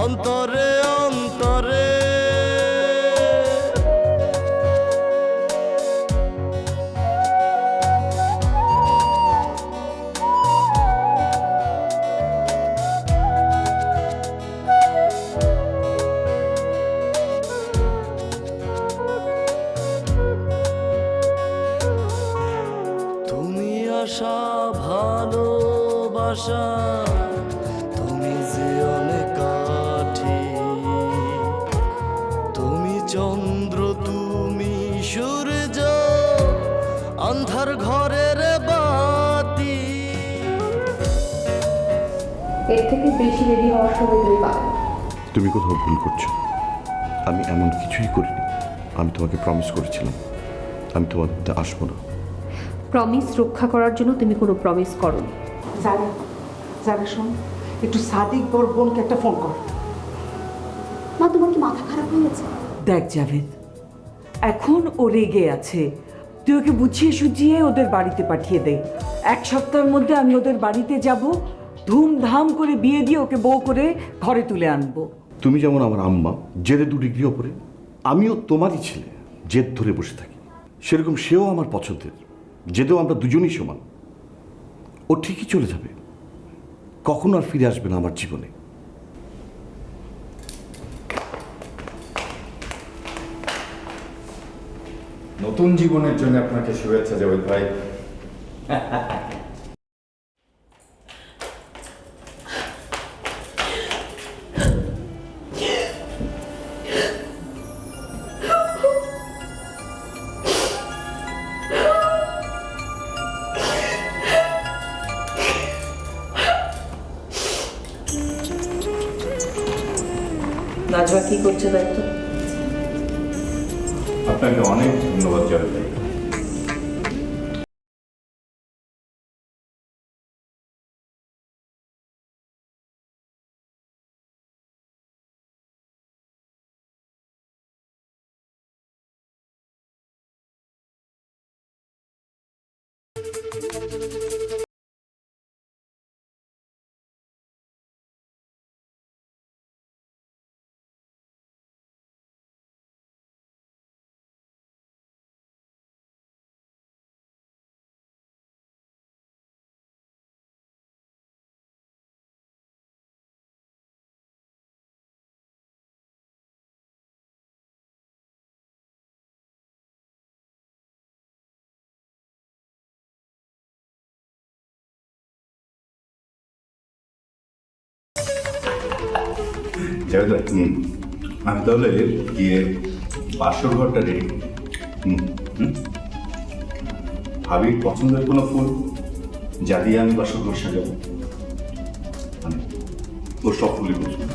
অন্তরে অন্তরে। তুমি আশা ভালোবাসা, তুমি যে অনেক কাঠি, তুমি চন্দ্র তুমি সূর্য, অন্ধার ঘরের বাতি। এর থেকে বেশি রেডি হওয়ার সময় তুমি পাবে না। তুমি কোথাও ভুল করছো। আমি এমন কিছুই করিনি। আমি তোমাকে প্রমিস করেছিলাম আমি তোমার বাড়িতে আসবো না। প্রমিস রক্ষা করার জন্য তুমি কোনো প্রমিস করোনি। যারা যারা শোন, একটু সাদিক বড় বোনকে একটা ফোন কর। মা, তোমার কি মাথা খারাপ হয়ে গেছে? দেখ জাভেদ, এখন ও রেগে আছে, তুই ওকে বুঝিয়ে সুঝিয়ে ওদের বাড়িতে পাঠিয়ে দে। 1 সপ্তাহের মধ্যে আমি ওদের বাড়িতে যাব, ধুমধাম করে বিয়ে দিয়ে ওকে বউ করে ঘরে তুলে আনবো। তুমি যেমন আমার আম্মা, জেদে 2 ডিগ্রি ওপরে, আমিও তোমারই ছেলে, জেদ ধরে বসে থাকি। সেরকম সেও আমার পছন্দের, জেদেও আমরা দুজনই সমান। ও ঠিকই চলে যাবে, কখনো আর ফিরে আসবে না আমার জীবনে। নতুন জীবনের জন্য আপনাকে শুভেচ্ছা জাভেদ ভাই। নাজমা কি করছে দেখতো? আপনাকে অনেক ধন্যবাদ জাভেদ ভাই। জাভেদ ভাই, আমি তাহলে গিয়ে বাসর ঘরটা রেডি করি। ভাবির পছন্দের কোনো ফুল যা দিয়ে আমি বাসর ঘর সাজাবো, মানে ও সব ফুলই পছন্দ।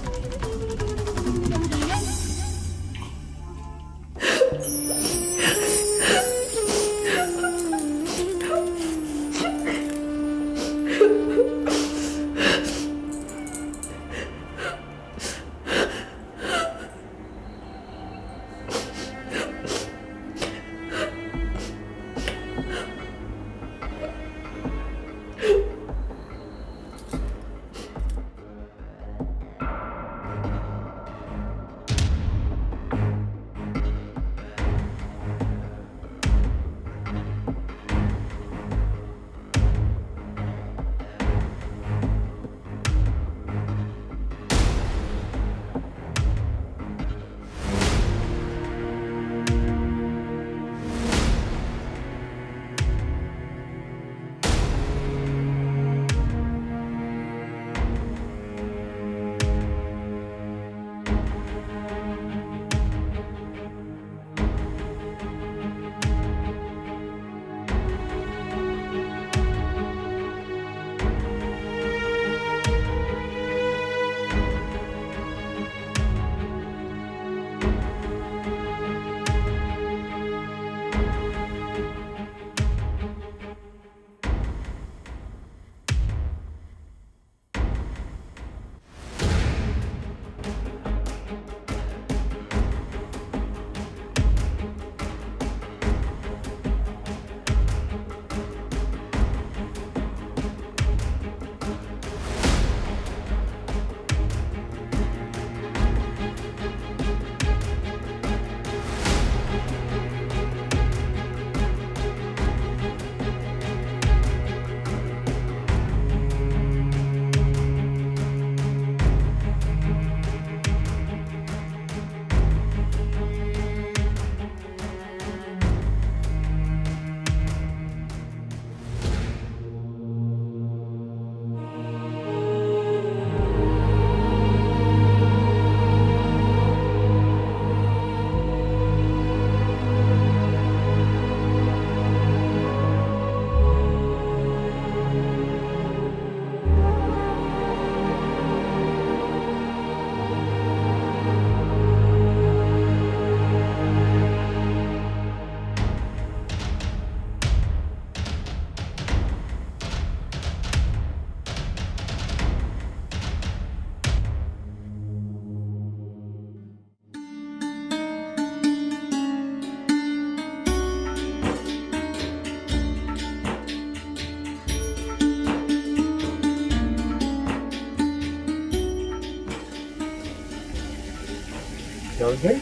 ভাই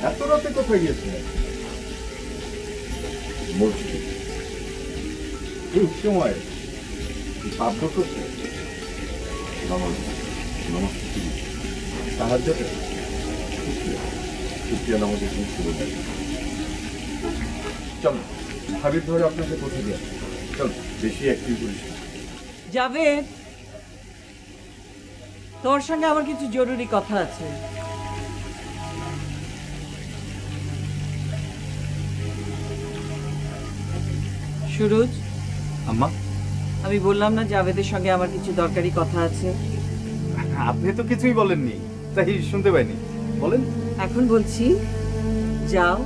এত রাতে কোথায় গিয়েছে? মসজিদ এই সময় ভাবনা করছে নামাজ নামাজ সাহায্য নামাজের শুরু হয়। চল ভাবির ধরে আপনাকে কোথায় দিয়ে চল বেশি অ্যাক্টিভ করিস না। জাভেদ, তোর সঙ্গে আমার কিছু জরুরি কথা আছে। সুরজ, আম্মা আমি বললাম না জাভেদের সঙ্গে আমার কিছু দরকারি কথা আছে। আপনি তো কিছুই বলেননি, তাই শুনতে পাইনি। বলেন। এখন বলছি, যাও।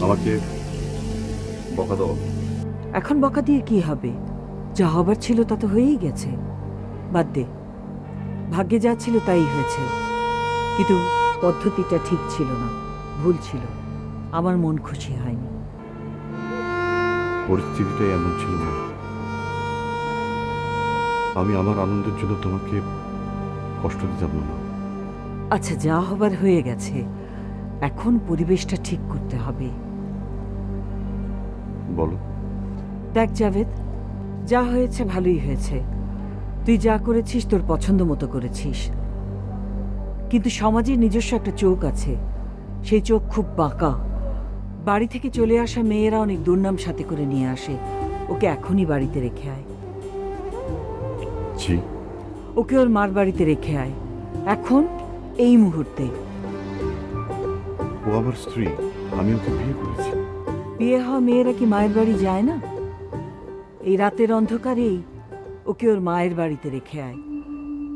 আমাকে বকা দাও। এখন বকা দিয়ে কি হবে? যা হবার ছিল তা তো হয়েই গেছে। বাদ দে, ভাগ্যে যা ছিল তাই হয়েছে। কিন্তু পদ্ধতিটা ঠিক ছিল না, ভুল ছিল। আমার মন খুশি হয়নি। পরিস্থিতিটাই এমন ছিল না। আমি আমার আনন্দের জন্য তোমাকে কষ্ট দিতাম না। আচ্ছা, যা হবার হয়ে গেছে, এখন পরিবেশটা ঠিক করতে হবে। বলো। দেখ জাভেদ, যা হয়েছে ভালোই হয়েছে। তুই যা করেছিস তোর পছন্দ মতো করেছিস, কিন্তু সমাজের নিজস্ব একটা চোখ আছে। সেই চোখ খুব বাঁকা। বাড়ি থেকে চলে আসা মেয়েরা অনেক দুর্নাম সাথে করে নিয়ে আসে। ওকে এখনই বাড়িতে রেখে আয়। জি। ওকে ওর মার বাড়িতে রেখে আয়, এখন, এই মুহূর্তে। ও আমার স্ত্রী, আমি ওকে বিয়ে করেছি। বিয়ে হওয়া মেয়েরা কি মায়ের বাড়ি যায় না? এই রাতের অন্ধকারেই ওকে ওর মায়ের বাড়িতে রেখে আয়।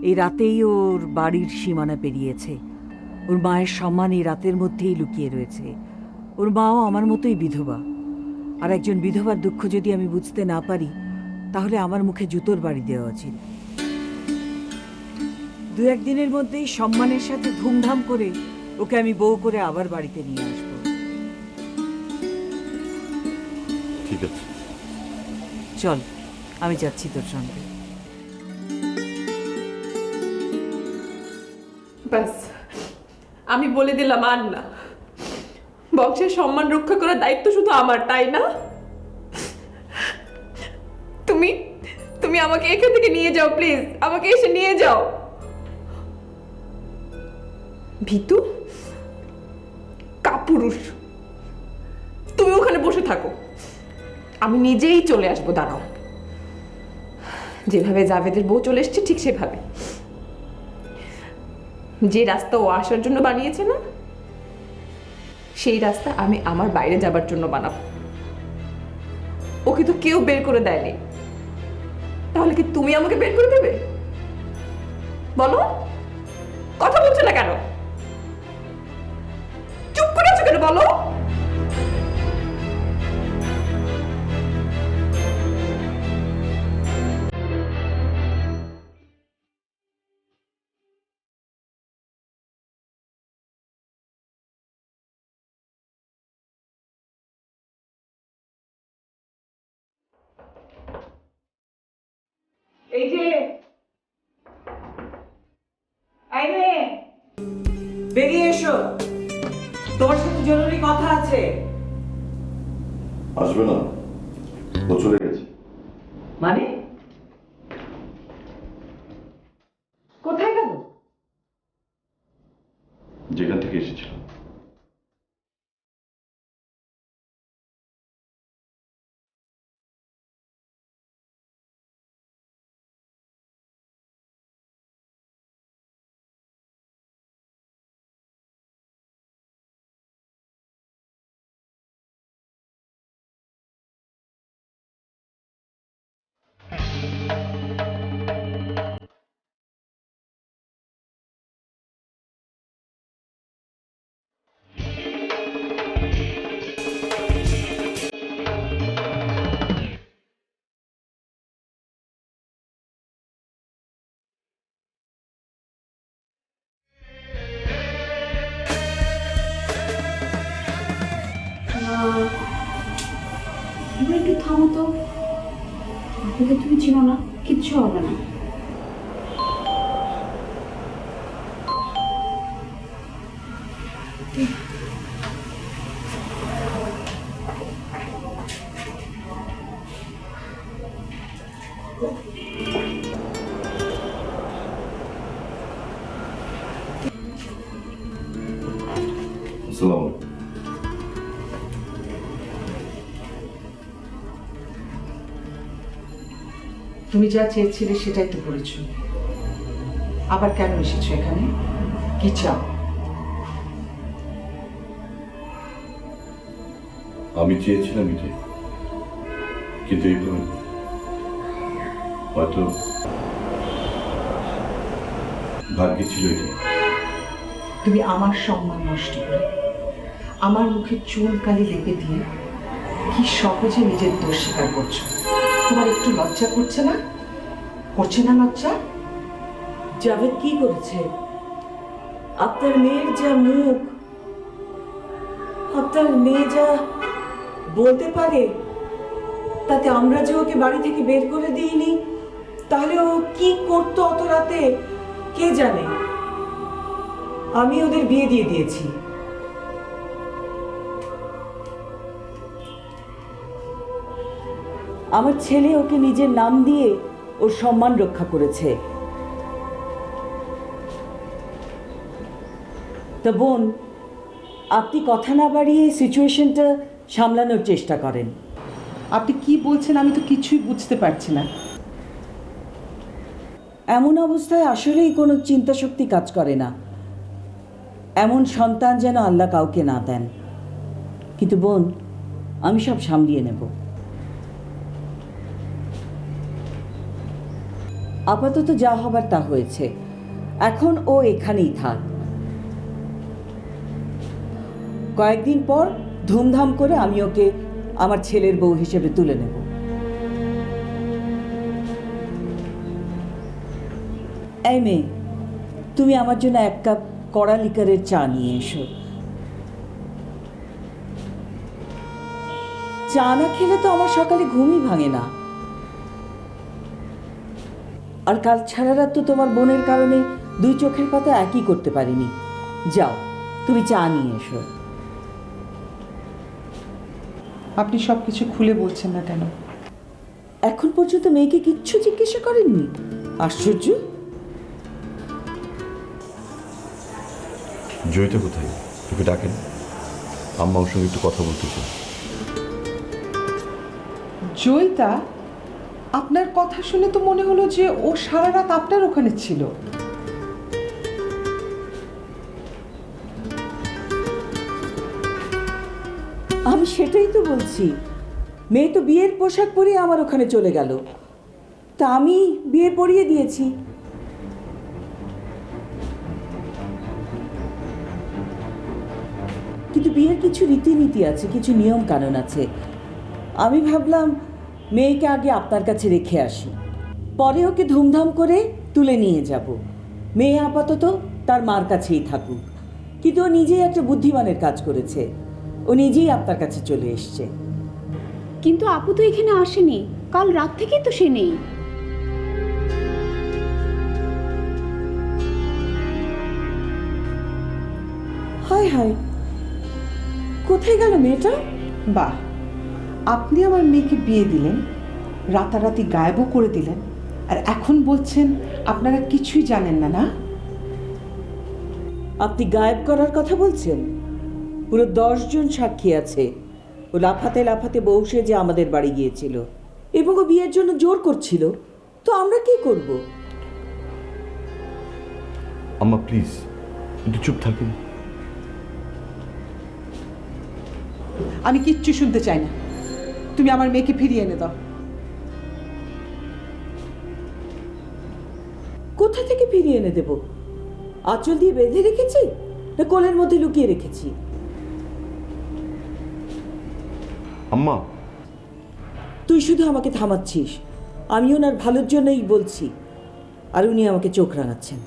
এই রাতেই ওর বাড়ির সীমানা পেরিয়েছে। ওর মায়ের সম্মান এই রাতের মধ্যেই লুকিয়ে রয়েছে। ওর মাও আমার মতোই বিধবা। আর একজন বিধবার দুঃখ যদি আমি বুঝতে না পারি, তাহলে আমার মুখে জুতোর বাড়ি দেওয়া উচিত। দু একদিনের মধ্যেই সম্মানের সাথে ধুমধাম করে ওকে আমি বউ করে আবার বাড়িতে নিয়ে আসবো। ঠিক আছে, চল, আমি যাচ্ছি তোর সঙ্গে। ব্যাস, আমি বলে দিলাম আর না। বংশের সম্মান রক্ষা করার দায়িত্ব শুধু আমার, তাই না? তুমি তুমি আমাকে এখান থেকে নিয়ে যাও, প্লিজ। আমাকে এসে নিয়ে যাও। ভিতু কাপুরুষ, তুমি ওখানে বসে থাকো, আমি নিজেই চলে আসবো। দাঁড়াও, যেভাবে জাভেদের বউ চলে এসছে ঠিক সেভাবে। যে রাস্তা ও আসার জন্য বানিয়েছে না, সেই রাস্তা আমি আমার বাইরে যাবার জন্য বানাবো। ওকে তো কেউ বের করে দেয়নি, তাহলে কি তুমি আমাকে বের করে দেবে? বলো, কথা বলছো না কেন? চুপ করে আছো কেন? বলো। এই যে, এই মেয়ে, বেরিয়ে এসো, তোমার সাথে জরুরি কথা আছে। আসবে না, ও চলে গেছে। মানে কোথায় গেল? যেখান থেকে এসেছিল। তুমি একটু থামো তো। আমাকে তুমি চিনো না, কিচ্ছু হবে না। আসসালামু আলাইকুম। তুমি যা চেয়েছিলে সেটাই তো করেছো। আবার কেন এসেছো এখানে? কি চাও? আমি চেয়েছিলাম এটাই, কিন্তু এইভাবে হয়তো ভাগ্যে ছিল এটাই। তুমি আমার সম্মান নষ্ট করে আমার মুখে চুল কালি লেপে দিয়ে কি সহজে নিজের দোষ স্বীকার করছো। তোমার একটু লজ্জা করছে না? করছে না লজ্জা? জাভেদ কি করেছে? আপনার মেয়ের যা মুখ, আপনার মেয়ে যা বলতে পারে, তাতে আমরা যে ওকে বাড়ি থেকে বের করে দিইনি, তাহলে ও কি করতো অত রাতে কে জানে। আমি ওদের বিয়ে দিয়ে দিয়েছি। আমার ছেলে ওকে নিজের নাম দিয়ে ওর সম্মান রক্ষা করেছে। তা বোন, আপনি কথা না বাড়িয়ে সিচুয়েশনটা সামলানোর চেষ্টা করেন। আপনি কি বলছেন আমি তো কিছুই বুঝতে পারছি না। এমন অবস্থায় আসলেই কোনো চিন্তা শক্তি কাজ করে না। এমন সন্তান যেন আল্লাহ কাউকে না দেন। কিন্তু বোন, আমি সব সামলিয়ে নেব। আপাতত যা হবার তা হয়েছে, এখন ও এখানেই থাক। কয়েকদিন পর ধুমধাম করে আমি ওকে আমার ছেলের বউ হিসেবে তুলে নেব। এই মেয়ে, তুমি আমার জন্য 1 কাপ কড়া লিকারের চা নিয়ে এসো। চা না খেলে তো আমার সকালে ঘুমই ভাঙে না। আর কাল সারা রাত তো তোমার বোনের কারণে 2 চোখের পাতা একই করতে পারিনি। যাও, তুমি চা নিয়ে এসো। আপনি সবকিছু খুলে বলছেন না কেন? এখন পর্যন্ত মেয়েকে কিচ্ছু জিজ্ঞাসা করেননি? আশ্চর্য। জয়িতা কোথায়? তোকে ডাকেন, আম্মা ওর সঙ্গে একটু কথা বলতে চাই। জয়িতা, আপনার কথা শুনে তো মনে হলো যে ও সারা রাত আপনার ওখানে ছিল। আমি সেটাই তো বলছি। মেয়ে তো বিয়ের পোশাক পরে আমার ওখানে চলে গেল, তা আমি বিয়ে পরিয়ে দিয়েছি। কিন্তু বিয়ের কিছু রীতিনীতি আছে, কিছু নিয়ম কানুন আছে। আমি ভাবলাম মেয়েকে আগে আপনার কাছে রেখে আসি, পরে ওকে ধুমধাম করে তুলে নিয়ে যাব। মেয়ে আপাতত তার মার কাছেই থাকুক। কিন্তু ও নিজেই একটা বুদ্ধিমানের কাজ করেছে, ও নিজেই আপনার কাছে চলে এসছে। কিন্তু আপু তো এখানে আসেনি, কাল রাত থেকেই তো সে নেই। হায় হায়, কোথায় গেল মেয়েটা? বাহ, আপনি আমার মেয়েকে বিয়ে দিলেন, রাতারাতি গায়েবও করে দিলেন, আর এখন বলছেন আপনারা কিছুই জানেন না। না, আপনি গায়েব করার কথা বলছেন? পুরো 10 জন সাক্ষী আছে। ও লাফাতে লাফাতে বউ সেজে আমাদের বাড়ি গিয়েছিল এবং ও বিয়ের জন্য জোর করছিল। তো আমরা কি করব? আম্মা প্লিজ একটু চুপ থাকেন। আমি কিচ্ছু শুনতে চাই না। তুমি আমার মেয়েকে ফিরিয়ে এনে দাও। কোথা থেকে ফিরিয়ে এনে দেব? আঁচল দিয়ে বেঁধে রেখেছি না কোলের মধ্যে লুকিয়ে রেখেছি? আম্মা, তুই শুধু আমাকে থামাচ্ছিস। আমি ওনার ভালোর জন্যই বলছি, আর উনি আমাকে চোখ রাঙাচ্ছেন।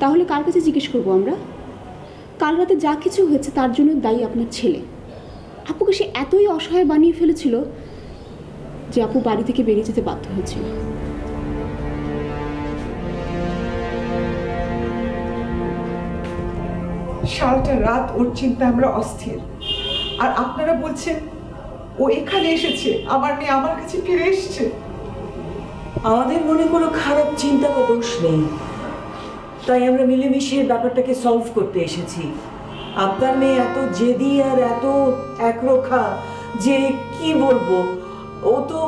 তাহলে কার কাছে জিজ্ঞেস করবো আমরা? কাল রাতে যা কিছু হয়েছে তার জন্য দায়ী আপনার ছেলে। আপুকে সে এতই অসহায় বানিয়ে ফেলেছিল যে আপু বাড়ি থেকে বেরিয়ে যেতে বাধ্য হয়েছিল। সারাটা রাত ওর চিন্তায় আমরা অস্থির, আর আপনারা বলছেন ও এখানে এসেছে, আমার মেয়ে আমার কাছে ফিরে এসেছে। আমাদের মনে কোনো খারাপ চিন্তা বা দোষ নেই, তাই আমরা মিলেমিশে ব্যাপারটাকে সলভ করতে এসেছি। আপনার মেয়ে এত জেদি আর এত একরোখা যে কি বলবো, ও তো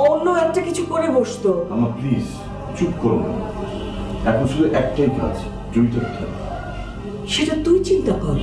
অন্য একটা কিছু করে বসতো। আম্মা প্লিজ চুপ করো না। এখন শুধু একটাই কাজ, জয়িতা কোথায়? সেটা তুই চিন্তা কর।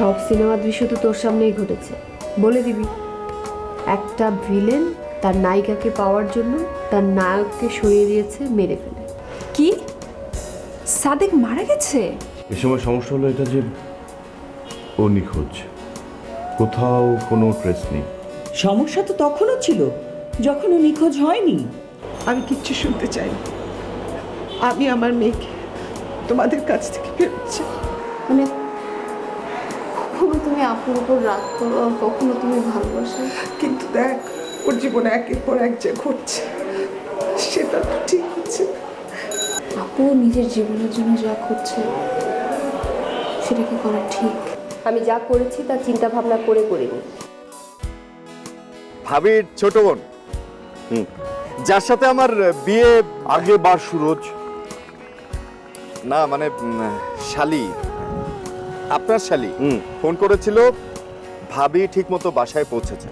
সব সিনেমা দৃশ্য তো তোর সামনেই ঘটেছে, বলে দিবি। একটা ভিলেন তার নায়িকাকে পাওয়ার জন্য তার নায়ককে সরিয়ে দিয়েছে মেরে ফেলে। কি সাদেক মারা গেছে? এ সময় সমস্যা হলো এটা যে ও নিখোঁজ, কোথাও কোনো ট্রেস নেই। সমস্যা তো তখনও ছিল যখন ও নিখোঁজ হয়নি। আমি কিচ্ছু শুনতে চাই না। আমি আমার মেয়েকে তোমাদের কাছ থেকে ফেরত চাই। মানে কখনো তুমি আপুর উপর রাগ করো আর কখনো তুমি ভালোবাসো। কিন্তু দেখ, ওর জীবনে একের পর এক যে ঘটছে, সেটা তো ঠিক হচ্ছে না। আপু নিজের জীবনের জন্য যা করছে সেটা কি করা ঠিক? আমি যা করেছি তা চিন্তা ভাবনা করে করিনি। ভাবির ছোট বোন, যার সাথে আমার বিয়ে। আগে বার সুরজ। না মানে শালি, আপনার শালি ফোন করেছিল, ভাবি ঠিক মতো বাসায় পৌঁছেছে।